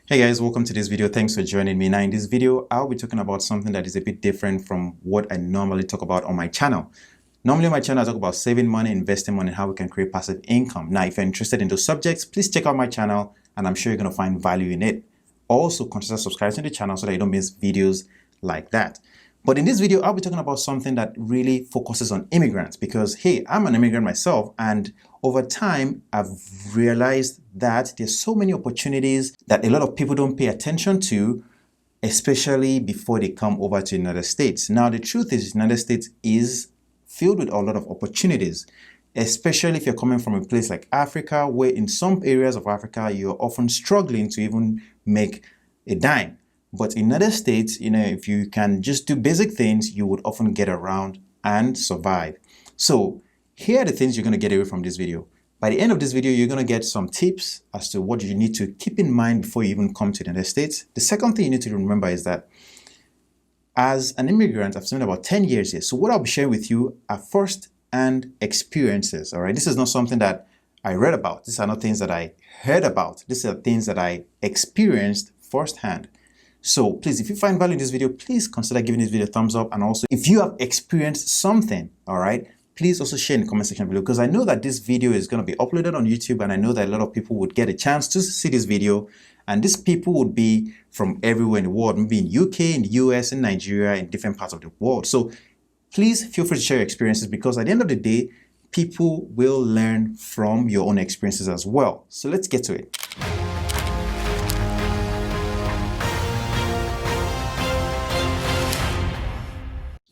Hey guys, welcome to this video. Thanks for joining me. Now in this video, I'll be talking about something that is a bit different from what I normally talk about on my channel. Normally on my channel, I talk about saving money, investing money, and how we can create passive income. Now, if you're interested in those subjects, please check out my channel and I'm sure you're going to find value in it. Also, consider subscribing to the channel so that you don't miss videos like that. But in this video, I'll be talking about something that really focuses on immigrants because, hey, I'm an immigrant myself, and over time, I've realized that there's so many opportunities that a lot of people don't pay attention to, especially before they come over to the United States. Now, the truth is, the United States is filled with a lot of opportunities, especially if you're coming from a place like Africa, where in some areas of Africa, you're often struggling to even make a dime. But in other states, if you can just do basic things, you would often get around and survive. So here are the things you're going to get away from this video. By the end of this video, you're going to get some tips as to what you need to keep in mind before you even come to the United States. The second thing you need to remember is that as an immigrant, I've spent about 10 years here. So what I'll be sharing with you are first-hand experiences, all right? This is not something that I read about. These are not things that I heard about. These are things that I experienced firsthand. So please, if you find value in this video, please consider giving this video a thumbs up. And also, if you have experienced something, all right, please also share in the comment section below, because I know that this video is going to be uploaded on YouTube, and I know that a lot of people would get a chance to see this video. And these people would be from everywhere in the world, maybe in UK, in the US, in Nigeria, in different parts of the world. So please feel free to share your experiences, because at the end of the day, people will learn from your own experiences as well. So let's get to it.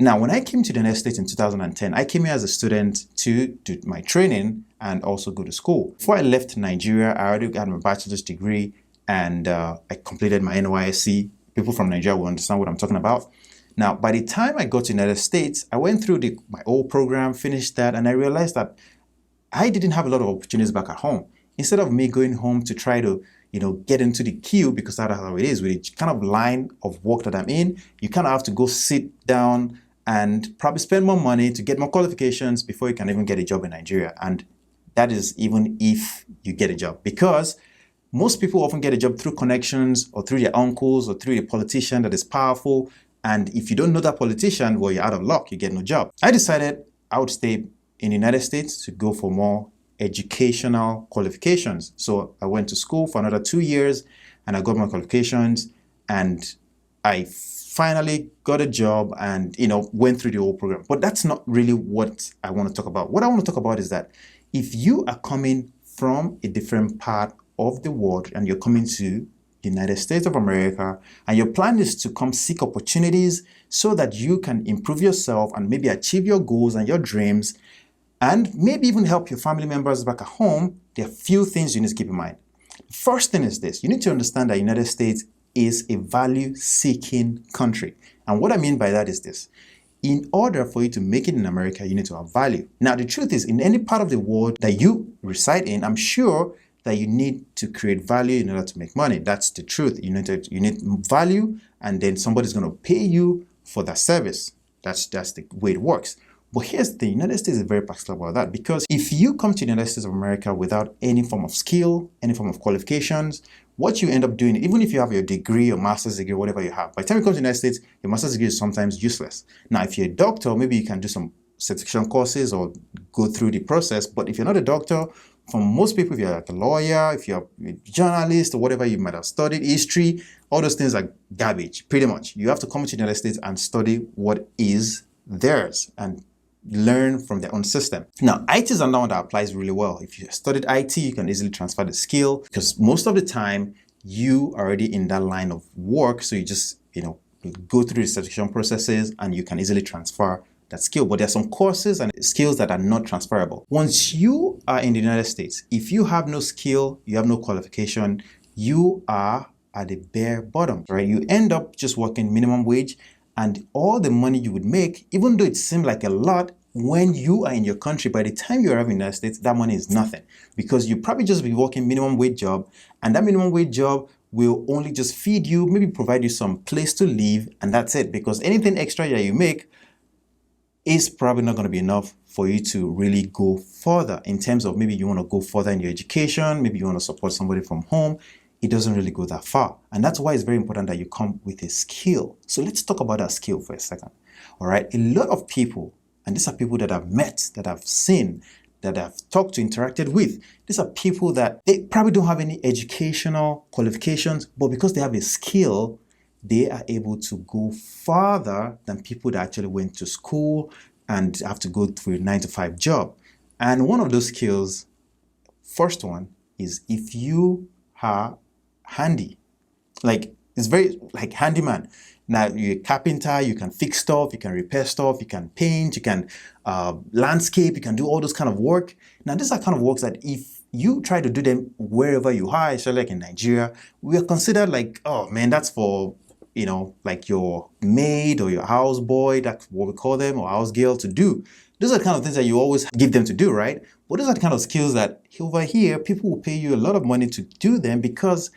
Now, when I came to the United States in 2010, I came here as a student to do my training and also go to school. Before I left Nigeria, I already got my bachelor's degree and I completed my NYSC. People from Nigeria will understand what I'm talking about. Now, by the time I got to the United States, I went through my old program, finished that, and I realized that I didn't have a lot of opportunities back at home. Instead of me going home to try to get into the queue, because that's how it is with the kind of line of work that I'm in, you kind of have to go sit down and probably spend more money to get more qualifications before you can even get a job in Nigeria. And that is even if you get a job, because most people often get a job through connections or through their uncles or through a politician that is powerful. And if you don't know that politician, well, you're out of luck, you get no job. I decided I would stay in the United States to go for more educational qualifications. So I went to school for another 2 years and I got my qualifications, and I finally got a job and went through the whole program. But that's not really what I want to talk about. What I want to talk about is that if you are coming from a different part of the world and you're coming to the United States of America, and your plan is to come seek opportunities so that you can improve yourself and maybe achieve your goals and your dreams, and maybe even help your family members back at home, there are a few things you need to keep in mind. First thing is this: you need to understand that the United States is a value-seeking country. And what I mean by that is this: in order for you to make it in America, you need to have value. Now, the truth is, in any part of the world that you reside in, I'm sure that you need to create value in order to make money. That's the truth. You need value, and then somebody's going to pay you for that service. That's the way it works. But here's the thing: the United States is very particular about that, because if you come to the United States of America without any form of skill, any form of qualifications, what you end up doing, even if you have your degree or master's degree, whatever you have, by the time you come to the United States, your master's degree is sometimes useless. Now, if you're a doctor, maybe you can do some certification courses or go through the process. But if you're not a doctor, for most people, if you're like a lawyer, if you're a journalist or whatever you might have studied, history, all those things are garbage, pretty much. You have to come to the United States and study what is theirs and learn from their own system. Now, IT is another one that applies really well. If you studied IT, you can easily transfer the skill, because most of the time you are already in that line of work. So you just, go through the certification processes and you can easily transfer that skill. But there are some courses and skills that are not transferable. Once you are in the United States, if you have no skill, you have no qualification, you are at the bare bottom, right? You end up just working minimum wage, and all the money you would make, even though it seemed like a lot, when you are in your country, by the time you arrive in the United States, that money is nothing, because you probably just be working minimum wage job, and that minimum wage job will only just feed you, maybe provide you some place to live, and that's it. Because anything extra that you make is probably not going to be enough for you to really go further in terms of maybe you want to go further in your education, maybe you want to support somebody from home. it doesn't really go that far. And that's why it's very important that you come with a skill. So let's talk about that skill for a second. All right. A lot of people, and these are people that I've met, that I've seen, that I've talked to, interacted with. These are people that they probably don't have any educational qualifications, but because they have a skill, they are able to go farther than people that actually went to school and have to go through a 9-to-5 job. And one of those skills, first one, is if you are handy. Like, it's very like handyman. Now, you're a carpenter, you can fix stuff, you can repair stuff, you can paint, you can landscape, you can do all those kind of work. Now, these are kind of works that if you try to do them wherever you are, especially like in Nigeria, we are considered like, oh man, that's for, like your maid or your houseboy, that's what we call them, or house girl to do. Those are the kind of things that you always give them to do, right? But those are the kind of skills that over here, people will pay you a lot of money to do them because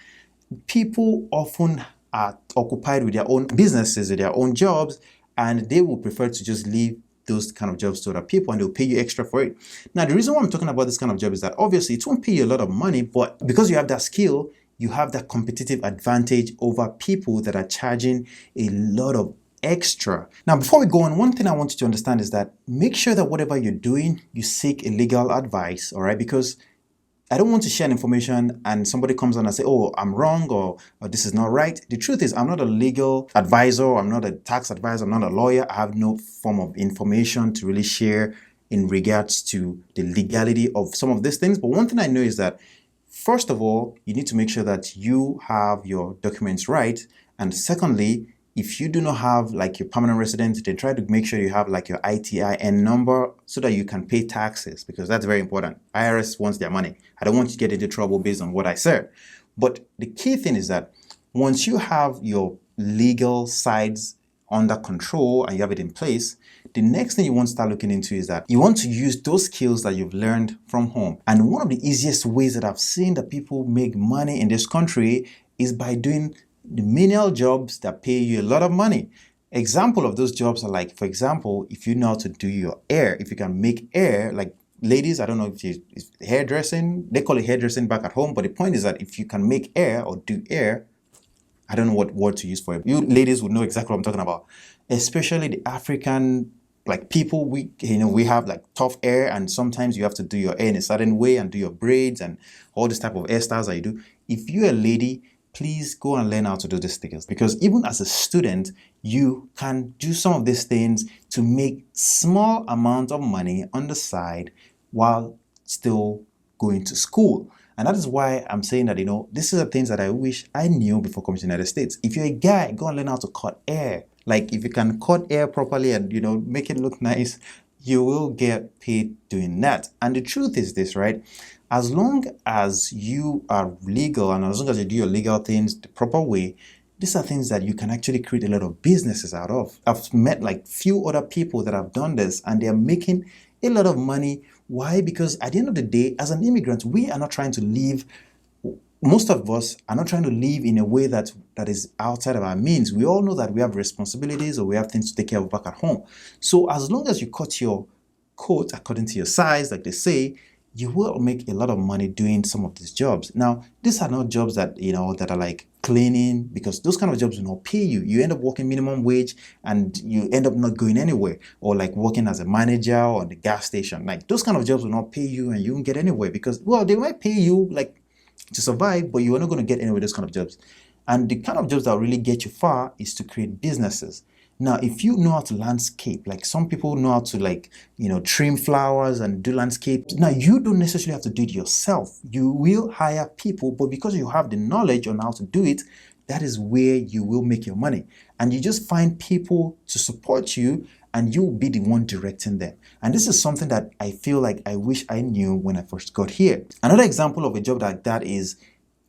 people often are occupied with their own businesses, with their own jobs, and they will prefer to just leave those kind of jobs to other people and they'll pay you extra for it. Now, the reason why I'm talking about this kind of job is that obviously it won't pay you a lot of money, but because you have that skill, you have that competitive advantage over people that are charging a lot of extra. Now, before we go on, one thing I want you to understand is that make sure that whatever you're doing, you seek a legal advice, all right? Because I don't want to share information and somebody comes on and say, oh, I'm wrong or this is not right. The truth is, I'm not a legal advisor. I'm not a tax advisor. I'm not a lawyer. I have no form of information to really share in regards to the legality of some of these things. But one thing I know is that, first of all, you need to make sure that you have your documents right. And secondly, if you do not have like your permanent residence, then try to make sure you have like your ITIN number so that you can pay taxes, because that's very important. IRS wants their money. I don't want you to get into trouble based on what I said. But the key thing is that once you have your legal sides under control and you have it in place, the next thing you want to start looking into is that you want to use those skills that you've learned from home. And one of the easiest ways that I've seen that people make money in this country is by doing the menial jobs that pay you a lot of money. Example of those jobs are like, for example, if you know how to do your hair, if you can make hair, like ladies, I don't know if hairdressing, they call it hairdressing back at home, but the point is that if you can make hair or do hair, I don't know what word to use for it. You ladies would know exactly what I'm talking about. Especially the African like people, we have like tough hair, and sometimes you have to do your hair in a certain way and do your braids and all this type of hairstyles that you do. If you're a lady, please go and learn how to do these things, because even as a student, you can do some of these things to make small amount of money on the side while still going to school. And that is why I'm saying that, this is the things that I wish I knew before coming to the United States. If you're a guy, go and learn how to cut hair. Like if you can cut hair properly and, make it look nice, you will get paid doing that. And the truth is this, right? As long as you are legal and as long as you do your legal things the proper way, these are things that you can actually create a lot of businesses out of. I've met like few other people that have done this and they're making a lot of money. Why? Because at the end of the day, as an immigrant, we are not trying to live, most of us are not trying to live in a way that is outside of our means. We all know that we have responsibilities or we have things to take care of back at home. So as long as you cut your coat according to your size, like they say, you will make a lot of money doing some of these jobs. Now, these are not jobs that, that are like cleaning, because those kind of jobs will not pay you. You end up working minimum wage and you end up not going anywhere, or like working as a manager or the gas station. Like those kind of jobs will not pay you and you won't get anywhere because, well, they might pay you like to survive, but you are not going to get anywhere with those kind of jobs. And the kind of jobs that really get you far is to create businesses. Now, if you know how to landscape, like some people know how to trim flowers and do landscape. Now, you don't necessarily have to do it yourself. You will hire people, but because you have the knowledge on how to do it, that is where you will make your money. And you just find people to support you and you'll be the one directing them. And this is something that I feel like I wish I knew when I first got here. Another example of a job like that is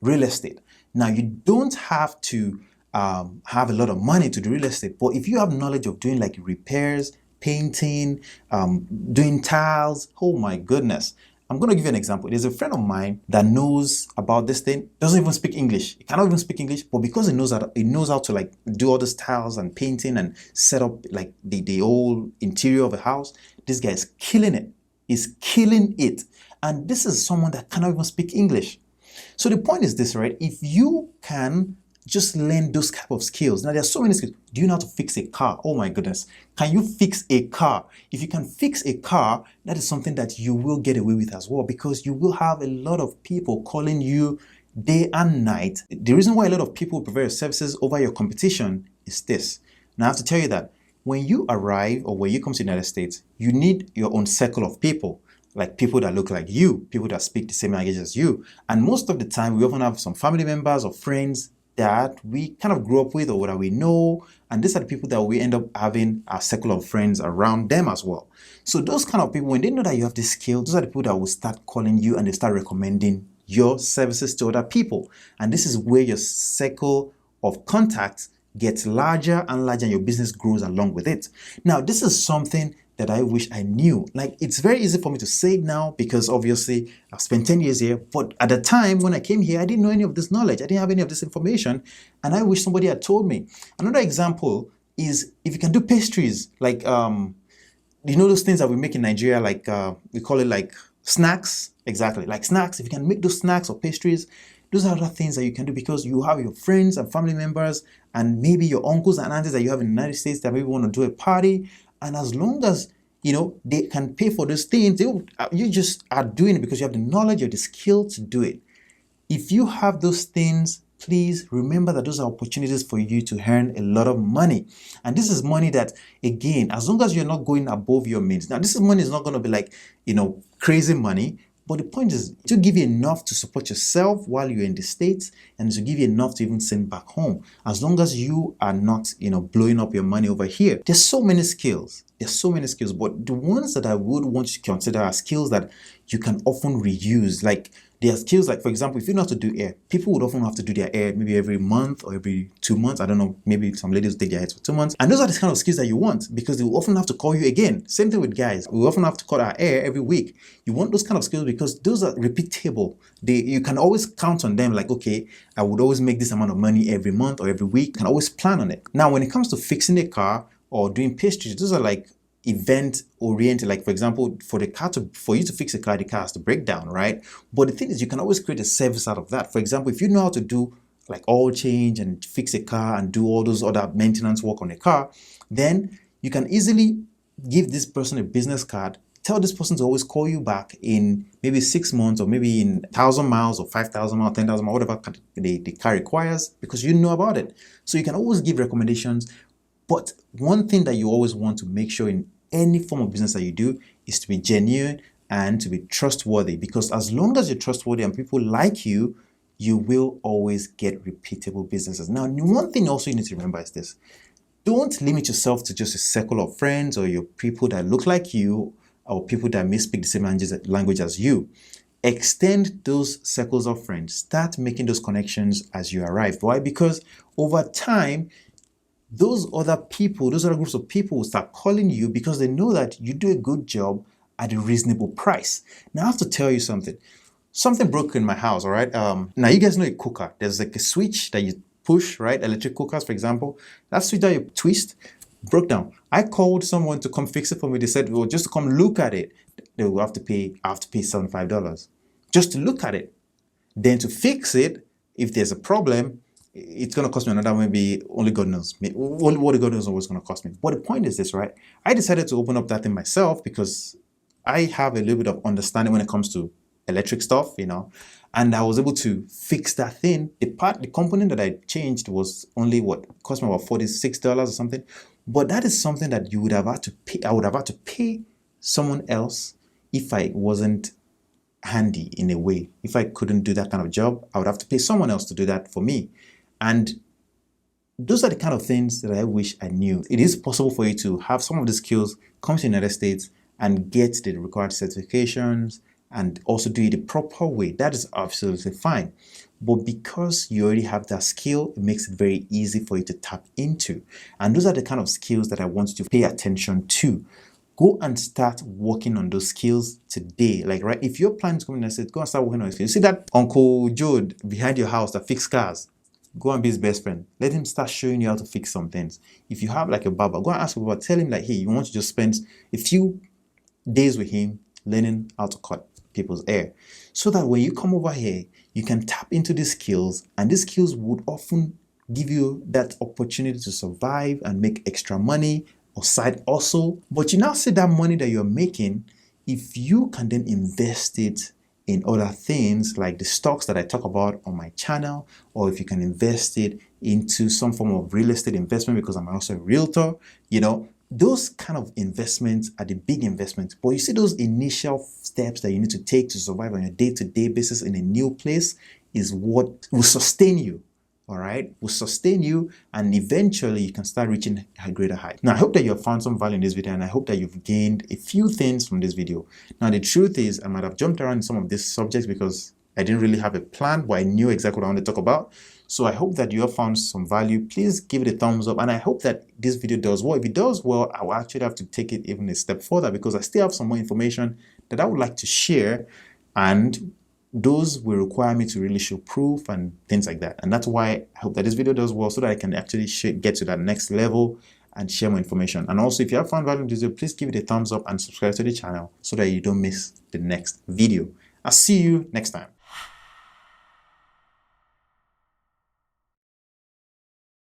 real estate. Now, you don't have to have a lot of money to do real estate, but if you have knowledge of doing like repairs, painting, doing tiles, oh my goodness. I'm going to give you an example. There's a friend of mine that knows about this thing, doesn't even speak English. He cannot even speak English, but because he knows how to like do all these tiles and painting and set up like the whole interior of a house, this guy is killing it. He's killing it. And this is someone that cannot even speak English. So the point is this, right? If you can just learn those type of skills. Now, there are so many skills. Do you know how to fix a car? Oh my goodness. Can you fix a car? If you can fix a car, that is something that you will get away with as well, because you will have a lot of people calling you day and night. The reason why a lot of people prefer your services over your competition is this. Now, I have to tell you that when you arrive or when you come to the United States, you need your own circle of people, like people that look like you, people that speak the same language as you. And most of the time, we often have some family members or friends that we kind of grew up with or that we know, and these are the people that we end up having our circle of friends around them as well. So those kind of people, when they know that you have this skill, those are the people that will start calling you and they start recommending your services to other people. And this is where your circle of contacts gets larger and larger and your business grows along with it. Now, this is something that I wish I knew. Like, it's very easy for me to say it now because obviously I've spent 10 years here, but at the time when I came here, I didn't know any of this knowledge. I didn't have any of this information, and I wish somebody had told me. Another example is if you can do pastries, like, you know those things that we make in Nigeria, like, we call it like snacks? Exactly, like snacks. If you can make those snacks or pastries, those are other things that you can do because you have your friends and family members and maybe your uncles and aunties that you have in the United States that maybe want to do a party. And as long as, you know, they can pay for those things, you just are doing it because you have the knowledge or the skill to do it. If you have those things, please remember that those are opportunities for you to earn a lot of money. And this is money that, again, as long as you're not going above your means. Now, this is money is not going to be like, you know, crazy money. But the point is to give you enough to support yourself while you're in the States and to give you enough to even send back home. As long as you are not, you know, blowing up your money over here. There's so many skills. There's so many skills. But the ones that I would want you to consider are skills that you can often reuse. Like, there are skills like, for example, if you know how to do hair, people would often have to do their hair maybe every month or every 2 months. I don't know, maybe some ladies take their hair for 2 months. And those are the kind of skills that you want because they will often have to call you again. Same thing with guys. We often have to cut our hair every week. You want those kind of skills because those are repeatable. You can always count on them like, okay, I would always make this amount of money every month or every week. You can always plan on it. Now, when it comes to fixing a car or doing pastries, those are like event oriented. Like, for example, for you to fix a car, the car has to break down, right? But the thing is, you can always create a service out of that. For example, if you know how to do like oil change and fix a car and do all those other maintenance work on a car, then you can easily give this person a business card, tell this person to always call you back in maybe 6 months or maybe in 1,000 miles or 5,000 miles, 10,000 miles, whatever the car requires, because you know about it. So you can always give recommendations. But one thing that you always want to make sure in any form of business that you do is to be genuine and to be trustworthy, because as long as you're trustworthy and people like you, you will always get repeatable businesses. Now, one thing also you need to remember is this. Don't limit yourself to just a circle of friends or your people that look like you or people that may speak the same language as you. Extend those circles of friends. Start making those connections as you arrive. Why? Because over time, those other groups of people will start calling you because they know that you do a good job at a reasonable price. Now, I have to tell you something. Something broke in my house, all right? Now, you guys know a cooker. There's like a switch that you push, right? Electric cookers, for example. That switch that you twist broke down. I called someone to come fix it for me. They said, well, just to come look at it, I have to pay $75 just to look at it. Then to fix it, if there's a problem, it's going to cost me another, maybe only God knows. What God knows what's going to cost me. But the point is this, right? I decided to open up that thing myself because I have a little bit of understanding when it comes to electric stuff, you know, and I was able to fix that thing. The component that I changed was only cost me about $46 or something. But that is something that you would have had to pay. I would have had to pay someone else if I wasn't handy in a way. If I couldn't do that kind of job, I would have to pay someone else to do that for me. And those are the kind of things that I wish I knew. It is possible for you to have some of the skills, come to the United States and get the required certifications and also do it the proper way. That is absolutely fine. But because you already have that skill, it makes it very easy for you to tap into. And those are the kind of skills that I want you to pay attention to. Go and start working on those skills today. Like, right, if you're planning to come in the States, go and start working on it. You see that Uncle Joe behind your house that fixes cars? Go and be his best friend. Let him start showing you how to fix some things. If you have like a barber, go and ask him about, tell him like, hey, you want to just spend a few days with him learning how to cut. people's ear, so that when you come over here, you can tap into these skills, and these skills would often give you that opportunity to survive and make extra money or side hustle. But you now see that money that you're making, if you can then invest it in other things like the stocks that I talk about on my channel, or if you can invest it into some form of real estate investment, because I'm also a realtor, those kind of investments are the big investments. But you see those initial steps that you need to take to survive on a day-to-day basis in a new place is what will sustain you. All right, will sustain you, and eventually you can start reaching a greater height. Now, I hope that you have found some value in this video, and I hope that you've gained a few things from this video. Now, the truth is, I might have jumped around in some of these subjects because I didn't really have a plan, but I knew exactly what I wanted to talk about. So I hope that you have found some value. Please give it a thumbs up, and I hope that this video does well. If it does well, I will actually have to take it even a step further, because I still have some more information that I would like to share, and those will require me to really show proof and things like that. And that's why I hope that this video does well, so that I can actually get to that next level and share more information. And also, if you have found value in this video, please give it a thumbs up and subscribe to the channel so that you don't miss the next video. I'll see you next time.